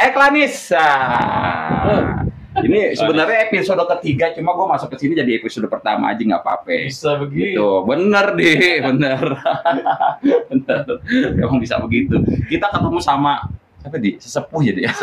Eklanis. Ini sebenarnya episode ketiga, cuma gue masuk ke sini jadi episode pertama aja nggak apa-apa. Bisa begitu. Gitu. Bener deh, bener. Bener. Emang bisa begitu. Kita ketemu sama siapa di? Sesepuh jadi ya.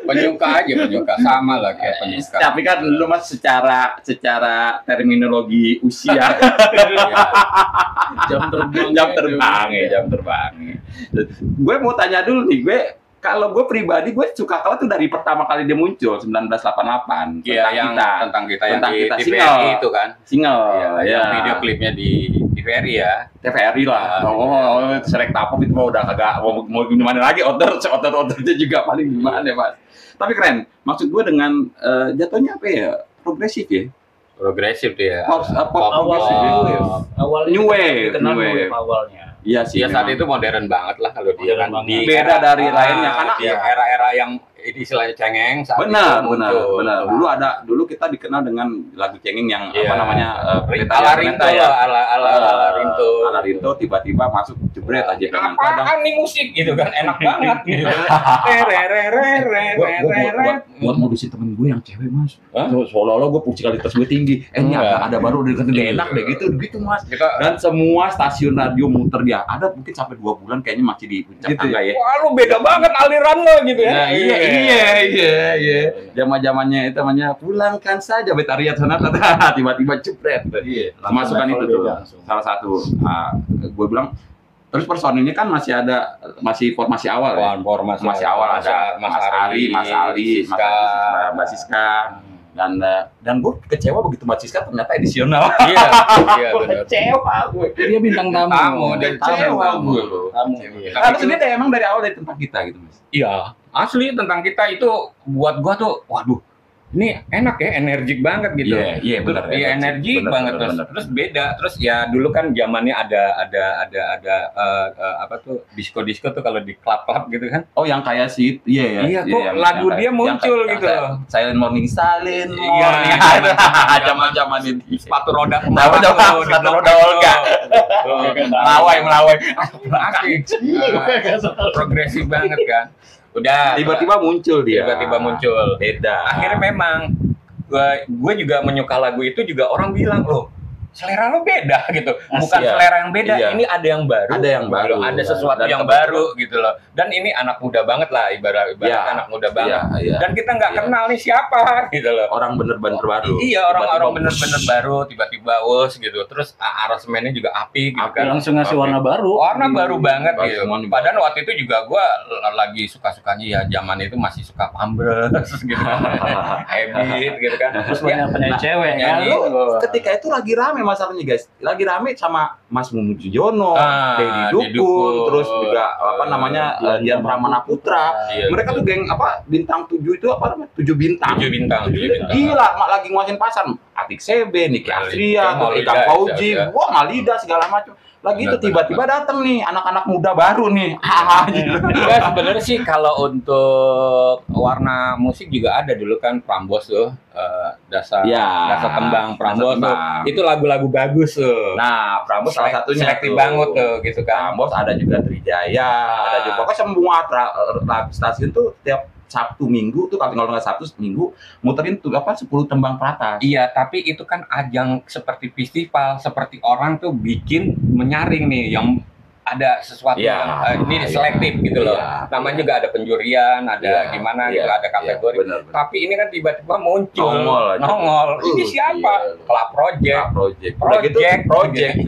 Penyuka sama lah kayak penyuka. Tapi kan lu mas secara terminologi usia. Jam terbang. Jam terbang. Gue mau tanya dulu nih, kalau gue pribadi, gue suka Kala tuh dari pertama kali dia muncul 1988 Iya, tentang kita yang di single TVRI itu kan. Single, ya. Yang video klipnya di TVRI ya. TVRI lah. Serek tapok itu mah udah kagak mau gimana lagi, ordernya juga paling gimana ya mas. Tapi keren. Maksud gue dengan jatuhnya apa ya? Progresif ya. Progresif dia. Pop progresif ya. Awalnya New wave, dikenal new wave. awalnya. Iya sih. Ya saat itu modern banget lah kalau dia kan. Beda dari lainnya karena di era-era yang istilahnya cengeng saat benar. itu Dulu kita dikenal dengan lagu cengeng yang apa namanya ala Rinto ya, ala Rinto tiba-tiba masuk jebret aja dengan apaan nih musik gitu kan enak banget gitu. Buat modusin temen gue yang cewek mas, seolah-olah gue musikalitas gue tinggi, ini ada baru deketin dia enak deh gitu mas. Dan semua stasiun radio muter dia, ada mungkin sampai 2 bulan kayaknya masih di puncak tangga ya. Wah lu beda banget aliran lo gitu ya. Iya. Zaman-zamannya itu namanya pulangkan saja Betariat Sonata. Tiba-tiba jebret. Masukan itu tuh. Salah satu. Gue bilang terus personilnya kan masih formasi awal ya. Formasi awal ada Mas Ari, Mbak Siska. Dan gue kecewa begitu Mbak Siska ternyata edisional. Iya benar. Kecewa gue. Dia bintang tamu. Kecewa gue. Harus ini emang dari awal dari tentang kita gitu mas. Iya, asli tentang kita itu buat gua tuh, waduh, ini enak ya, energik banget gitu. Iya benar. Iya energik banget terus beda. Terus ya dulu kan zamannya ada apa tuh disco tuh kalau di klub gitu kan. Oh yang kayak si Iya kok lagu dia muncul gitu loh. Silent Morning. Iya. Zaman itu. Sepatu roda sepatu roda Olga. Melawai. Asik. Progresif banget kan. Udah tiba-tiba muncul dia. Beda. Akhirnya memang gue juga menyuka lagu itu juga orang bilang loh selera lo beda gitu. Bukan selera yang beda, ini ada yang baru. Ada sesuatu yang baru gitu loh. Dan ini anak muda banget lah ibarat anak muda banget. Dan kita nggak kenal nih siapa gitu loh. Orang bener-bener baru. Iya, orang bener-bener baru tiba-tiba gitu. Terus aransemennya juga apik gitu kan. Langsung ngasih warna baru. Warna baru banget gitu. Padahal waktu itu juga gue lagi suka-sukanya ya zaman itu masih suka pambrek gitu. Habit gitu kan. Terus banyak penyanyi cewek kan. Ketika itu lagi rame masalahnya guys, lagi rame sama Mas Mumu Jono, Dedi Dukun, terus juga Dian Pramana Putra. Mereka tuh geng bintang 7 itu apa namanya? 7 bintang. Gila, lagi nguasain pasar. Atik CB, Niki Astria, Ikang Fauji, wah Malida segala macam. Lagi itu tiba-tiba datang nih anak-anak muda baru nih. Ya sebenarnya sih kalau untuk warna musik juga ada dulu kan Prambos tuh dasar tembang Prambos tuh. Itu lagu-lagu bagus tuh. Nah, Prambos salah satunya selektif banget tuh gitu kan. Prambos ada juga Trijaya, ada juga pokoknya semua stasiun tuh tiap Sabtu Minggu tuh kalau nggak Sabtu Minggu muterin tuh 10 tembang Pratas. Iya, tapi itu kan ajang seperti festival, seperti orang tuh bikin menyaring nih yang ada sesuatu yang ini selektif gitu loh. Namanya juga ada penjurian, ada gimana gitu, ada kategori. Tapi ini kan tiba-tiba muncul nongol. Ini siapa? Club Project.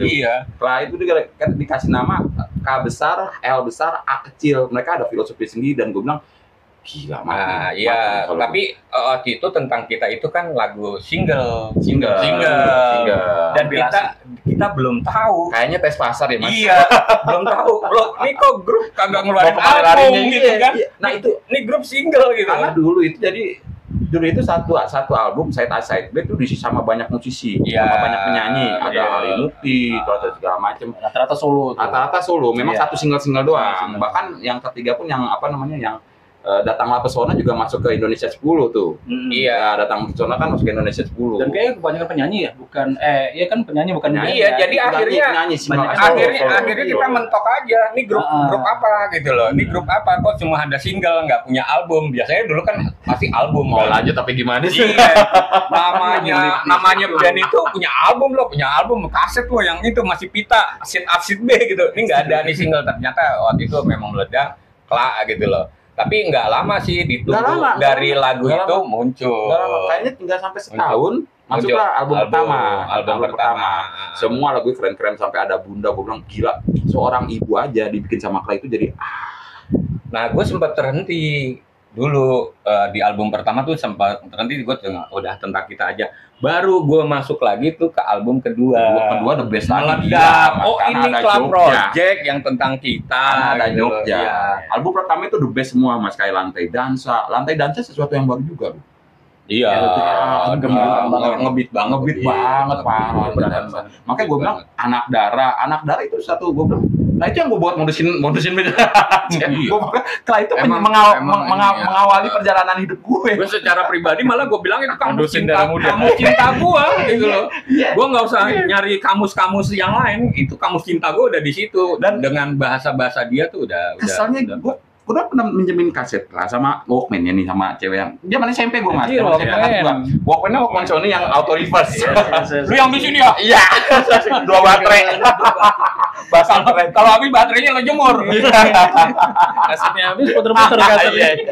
Iya. Setelah itu juga kan dikasih nama K besar, L besar, A kecil. Mereka ada filosofi sendiri dan gue bilang gila tapi waktu itu tentang kita itu kan lagu single. Dan kita belum tahu. Kayaknya tes pasar ya mas. Iya, belum tahu. Loh, ini kok grup kagak ngeluarin album gitu kan? Nah itu, ini grup single gitu. Karena dulu itu satu album side B itu diisi sama banyak musisi, sama banyak penyanyi, ada Ari Mukti, terus segala macam. Rata-rata solo. Memang satu single doang. Bahkan yang ketiga pun yang Datanglah Pesona juga masuk ke Indonesia 10 tuh. Iya, Datang Pesona kan masuk ke Indonesia 10. Dan kayaknya kebanyakan penyanyi ya, bukan iya kan penyanyi bukan band. Iya, jadi akhirnya kita mentok aja. Ini grup apa gitu loh. Ini grup apa kok cuma ada single, nggak punya album. Biasanya dulu kan pasti album. Mau lanjut tapi gimana sih? Iya. namanya band itu punya album kaset loh yang itu masih pita, sit A sit B gitu. Ini nggak ada nih single, ternyata waktu itu memang meledak, kelak gitu loh. Tapi nggak lama sih ditunggu dari lagu itu muncul. Kayaknya tinggal sampai setahun masuklah album pertama. Semua lagu keren-keren sampai ada Bunda. Gue bilang gila, seorang ibu aja dibikin sama Clay itu jadi. Nah, gue sempat terhenti dulu di album pertama tuh sempat terhenti. Gue udah tentang kita aja. Baru gue masuk lagi tuh ke album kedua. Kedua the best lagi. Oh ini Club Project yang tentang kita. Ada Jogja. Ya. Album pertama itu the best semua mas, kayak Lantai Dansa. Lantai Dansa sesuatu yang baru juga. Iya. Ngebit banget Makanya gue bilang Anak Dara itu satu gue bilang. Nah itu yang gue buat modusin beda. Setelah itu mengawali perjalanan hidup gue. Gue secara pribadi malah gue bilang itu kamu cinta gue gitu loh. Gue nggak usah nyari kamus yang lain. Itu kamus cinta gue udah di situ. Dan dengan bahasa dia tuh udah. Kesalnya gue pernah minjemin kaset lah sama Walkman ya nih, sama cewek yang dia mana SMP gue mas. Walkman Sony yang auto reverse. Lu yang di sini ya? Iya. 2 baterai. Kalau habis baterainya lo jemur. Kasetnya habis puter-puter kasetnya.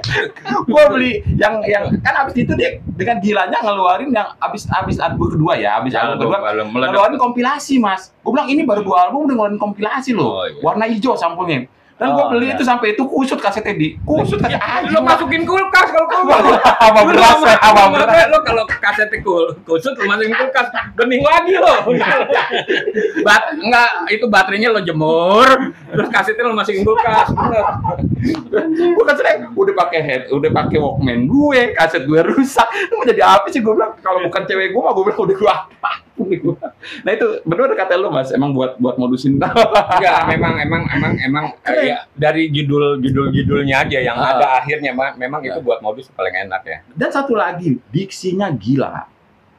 Gue beli yang kan abis itu dia dengan gilanya ngeluarin yang abis album kedua ya, ngeluarin kompilasi mas. Gue bilang ini baru 2 album udah ngeluarin kompilasi loh, warna hijau sampulnya. Dan gue beli itu sampai itu kusut kasetnya kusut kaset aja. Lo masukin kulkas kalau apa beras lo kalau kasetnya kusut lo masukin kulkas bening lagi lo. Enggak, itu baterainya lo jemur, terus kasetnya lo masukin kulkas. Gue kasetnya udah pakai Walkman gue, kaset gue rusak. Itu mau jadi apa sih gue bilang? Kalau bukan cewek gue mah gue bilang udah gue apa? Nah itu benar kata lo mas, emang buat modusin. Enggak, emang ya dari judulnya aja yang ada akhirnya memang itu buat modus paling enak ya. Dan satu lagi, diksinya gila.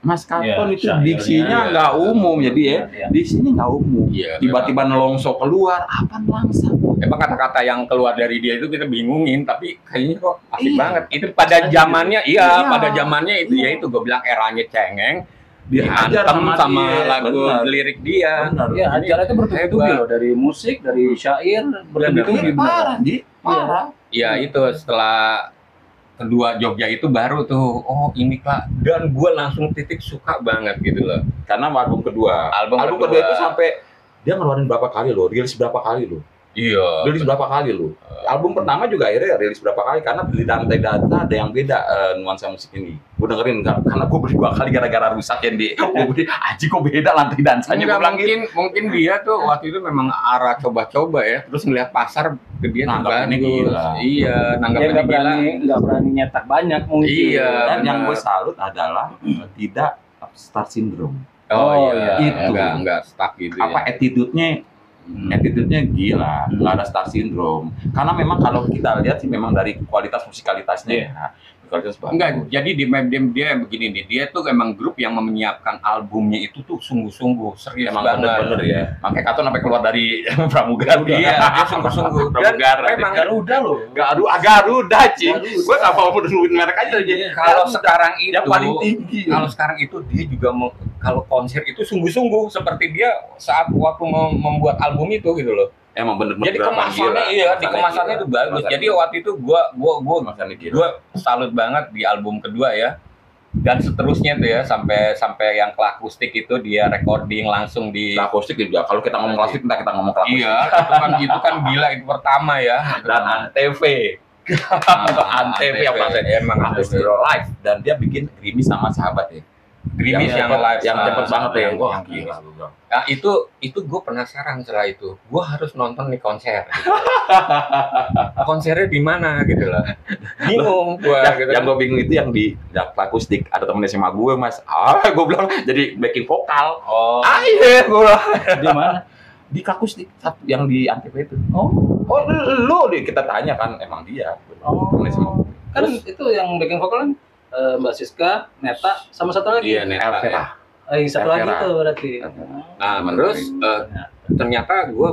Mas Katon itu diksinya nggak umum, jadi diksinya nggak umum. Tiba-tiba nelongso keluar, apa nelangsa? Emang kata-kata yang keluar dari dia itu kita bingungin, tapi kayaknya kok asik banget. Itu pada zamannya, pada zamannya itu ya itu gue bilang eranya cengeng. Dihantem sama lagu lirik dia. Iya, acara itu bertubi-tubi loh, dari musik, dari syair, bertubi-tubi. Parah. Iya, itu setelah kedua Jogja itu baru tuh, oh ini Kak. Dan gue langsung titik suka banget gitu loh. Karena album kedua itu sampai dia ngeluarin berapa kali loh, rilis berapa kali loh. Iya. Rilis berapa kali loh. Album pertama juga akhirnya rilis berapa kali karena di Lantai Data ada yang beda nuansa musik ini. Gue dengerin karena gue beli 2 kali gara-gara rusak yang di. Gue beli aji kok beda Lantai Dansanya. Mungkin dia tuh waktu itu memang arah coba-coba ya. Terus ngeliat pasar dia nanggapinnya gila. Iya, nanggapinnya gila. Nggak berani nyetak banyak mungkin. Iya. Dan yang gue salut adalah tidak star syndrome. Oh iya. Itu enggak stuck gitu ya. Apa attitude-nya gila, nggak ada star syndrome. Karena memang kalau kita lihat sih memang dari kualitas musikalitasnya ya. Kualitas bagus. Enggak, jadi di Mem dia begini nih, dia tuh emang grup yang menyiapkan albumnya itu tuh sungguh-sungguh serius emang banget. Bener ya. Makanya Katon sampai keluar dari Pramugari. Iya, dia sungguh-sungguh. Pramugari. Memang Garuda loh. Garuda, Cing. Gue nggak mau duluin merek aja aja. Kalau sekarang itu yang paling tinggi. Kalau sekarang itu dia juga kalau konser itu sungguh-sungguh seperti dia saat waktu membuat album itu gitu loh. Emang bener-bener jadi kemasannya di kemasannya itu bagus. Jadi waktu itu gua salut banget di album kedua ya. Dan seterusnya tuh ya sampai yang akustik itu dia recording langsung di akustik juga. Kalau kita ngomong klasik kita ngomong klasik. Iya, itu kan gila itu pertama ya. Dan Antv. Antv yang emang akustik live dan dia bikin Grimis sama Sahabat ya. Grimis yang live yang cepet banget ya. Wah, gila. Nah, itu gue penasaran setelah itu. Gue harus nonton nih konser. Gitu. Konsernya di mana gitu loh. Bingung gue. Yang gue bingung itu yang di akustik. Ada temen SMA gue mas. Gue bilang jadi backing vokal. Iya gue bilang. Di mana? Di akustik yang di Antv itu. Oh, lu kita tanya kan emang dia. Oh. Kan itu yang backing vokal kan Mbak Siska, Neta, sama satu lagi. Iya, Neta. Yang satu lagi tuh berarti. Nah, terus ternyata gue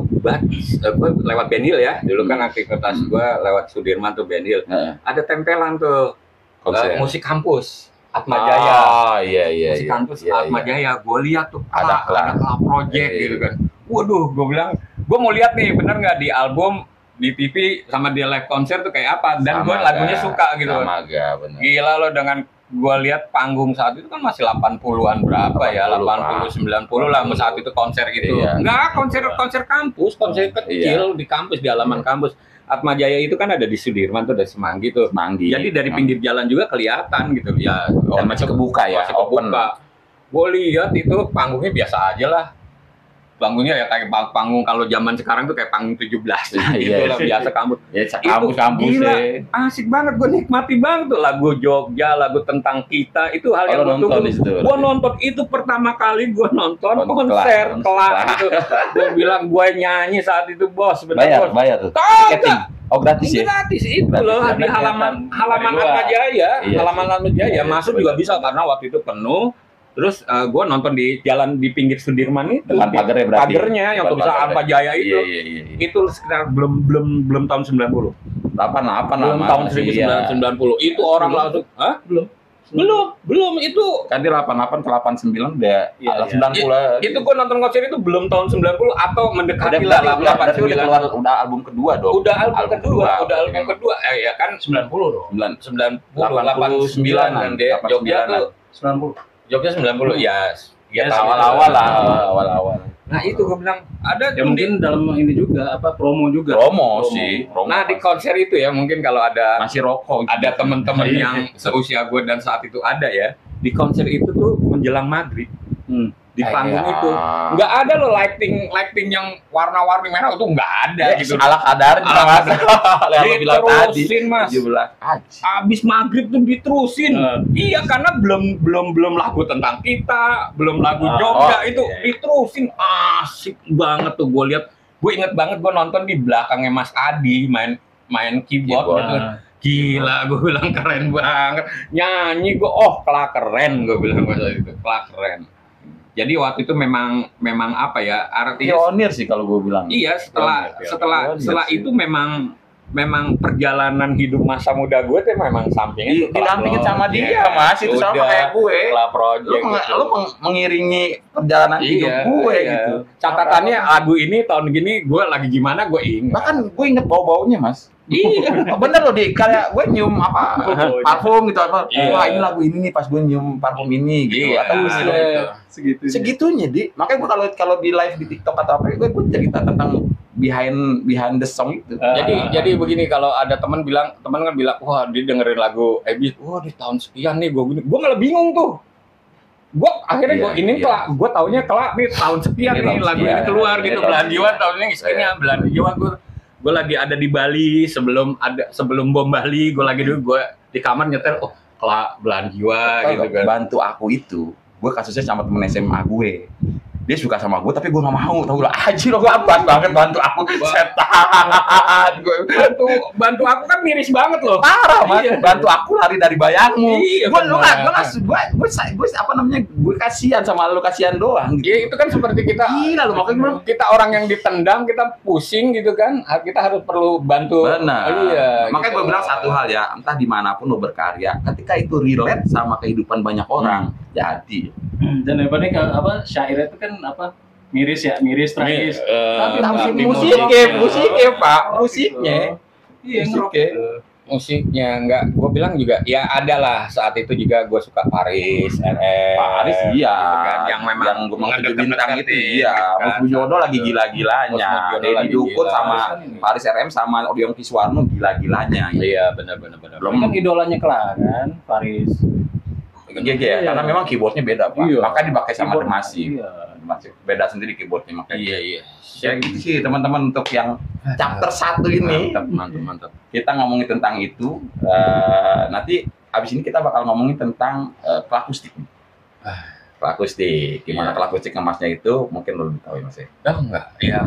lewat Benhil ya. Dulu kan aktivitas gue lewat Sudirman tuh Benhil. Ada tempelan tuh musik kampus Atma Jaya. Iya. Musik kampus Atma Jaya. Gue lihat tuh ada project gitu kan. Waduh, gue bilang, gue mau lihat nih bener nggak di album, di TV sama di live konser tuh kayak apa. Dan gue lagunya suka gitu. Bener. Gila lo, dengan gue lihat panggung saat itu kan masih 80-an berapa ya, 80 90 lah saat itu konser itu. Enggak, konser kampus, konser kecil di kampus, di halaman kampus. Atma Jaya itu kan ada di Sudirman tuh, dari Semanggi tuh. Jadi dari pinggir jalan juga kelihatan gitu ya. Masih kebuka ya, open. Gue lihat itu panggungnya biasa aja lah. Panggungnya ya kayak panggung kalau zaman sekarang tuh kayak panggung 17 gitu lah, biasa kampus. Ya, kampus gila, asik banget, gue nikmati banget tuh lagu Jogja, lagu tentang kita, itu hal yang gue tunggu. Gue nonton itu pertama kali gue nonton konser kelak gitu. Gue bilang gue nyanyi saat itu, bos. Bayar tuh. Tiketing. Oh, gratis ya? Gratis itu loh, di halaman Atma Jaya, halaman Atma Jaya, masuk juga bisa karena waktu itu penuh. Terus gue nonton di jalan di pinggir Sudirman itu, pagernya yang tulisan Atma Jaya itu. Iya. Itu sekitar belum tahun 90. 88 belum tahun 1990. Itu orang langsung, belum itu. Kan di 88 ke 89 udah 90. Itu gue nonton konser itu belum tahun 90 atau mendekati lah 89. Udah album kedua dong. Udah album kedua. Ya kan 90 dong. 89 kan dia Jogja tuh 90. Jogja 90 ya awal-awal. Nah itu gue bilang ada ya mungkin dalam ini juga promo juga. Promo sih. Nah di konser itu ya mungkin kalau ada masih rokok, ada teman-teman yang seusia gue dan saat itu ada ya, di konser itu tuh menjelang maghrib. Di panggung itu nggak ada loh lighting yang warna-warni merah, itu nggak ada gitu. Ala kadarnya mas. Diterusin mas. Abis maghrib tuh diterusin. Iya karena belum lagu tentang kita, belum lagu Jogja itu diterusin, asik banget tuh gue lihat. Gue inget banget gue nonton di belakangnya Mas Adi main keyboard gitu. Gila, gue bilang keren banget. Nyanyi gue, kelak keren, gue bilang itu, kelak keren. Jadi waktu itu memang apa ya, artinya pionir sih kalau gue bilang. Iya, setelah itu memang perjalanan hidup masa muda gue tuh memang sampingnya didampingin sama dia, Mas. Itu sama kayak gue. Lu mengiringi perjalanan hidup gue gitu. Catatannya lagu ini tahun gini gue lagi gimana gue ingat. Bahkan gue inget bau-baunya, Mas. Iya, bener loh kayak gue nyium parfum gitu apa. Wah, ini lagu ini nih pas gue nyium parfum ini gitu. Atau segitunya makanya gue kalau di live di TikTok atau apa, gue cerita tentang behind the song itu. Jadi begini, kalau ada teman kan bilang, wah dia dengerin lagu Ebit, wah di tahun sekian nih gue malah bingung tuh. Gue akhirnya gue taunya kelak nih tahun sekian nih lagu ini keluar gitu. Belahan Jiwa tahunnya sekian, Belahan Jiwa gue lagi ada di Bali sebelum bom Bali, gue di kamar nyetel, kelak Belahan Jiwa gitu kan. Bantu aku itu, gue kasusnya sama temen SMA gue. Dia suka sama gue tapi gue gak mau, tau lah anjir lo gampang banget bantu aku, setan gue. Bantu aku kan miris banget loh, parah mas. Bantu aku lari dari bayangmu. Gue apa namanya, gue kasihan sama lo, kasihan doang gitu. Iya, itu kan seperti kita, gila lo, makanya kita orang yang ditendang, kita pusing gitu kan, kita harus perlu bantu. Benar. Iya, makanya gue bilang satu hal ya, entah dimanapun lo berkarya, ketika itu relate sama kehidupan banyak orang, jadi. Dan daripada syair itu kan miris tragis. Tapi musiknya Pak, musiknya. Iya, musiknya enggak, gue bilang juga ya ada lah saat itu juga gue suka Paris iya gitu kan, yang memang gue mengenai bintang itu Mas Bujono lagi gila-gilanya, Deddy Dukun sama Paris RM sama Odion Kiswarno gila-gilanya. Iya benar. Belum kan idolanya Kelak kan Paris. Iya, karena memang keyboardnya beda Pak, maka dipakai sama Demasi. Beda sendiri keyboardnya makanya. Iya. Ya gitu sih teman-teman untuk yang chapter 1 ini. Mantap. Kita ngomongin tentang itu. Nanti abis ini kita bakal ngomongin tentang klakustik. Klakustik, gimana klakustik ngemasnya itu mungkin lo lebih tahu ya Mas ya? Enggak. Iya.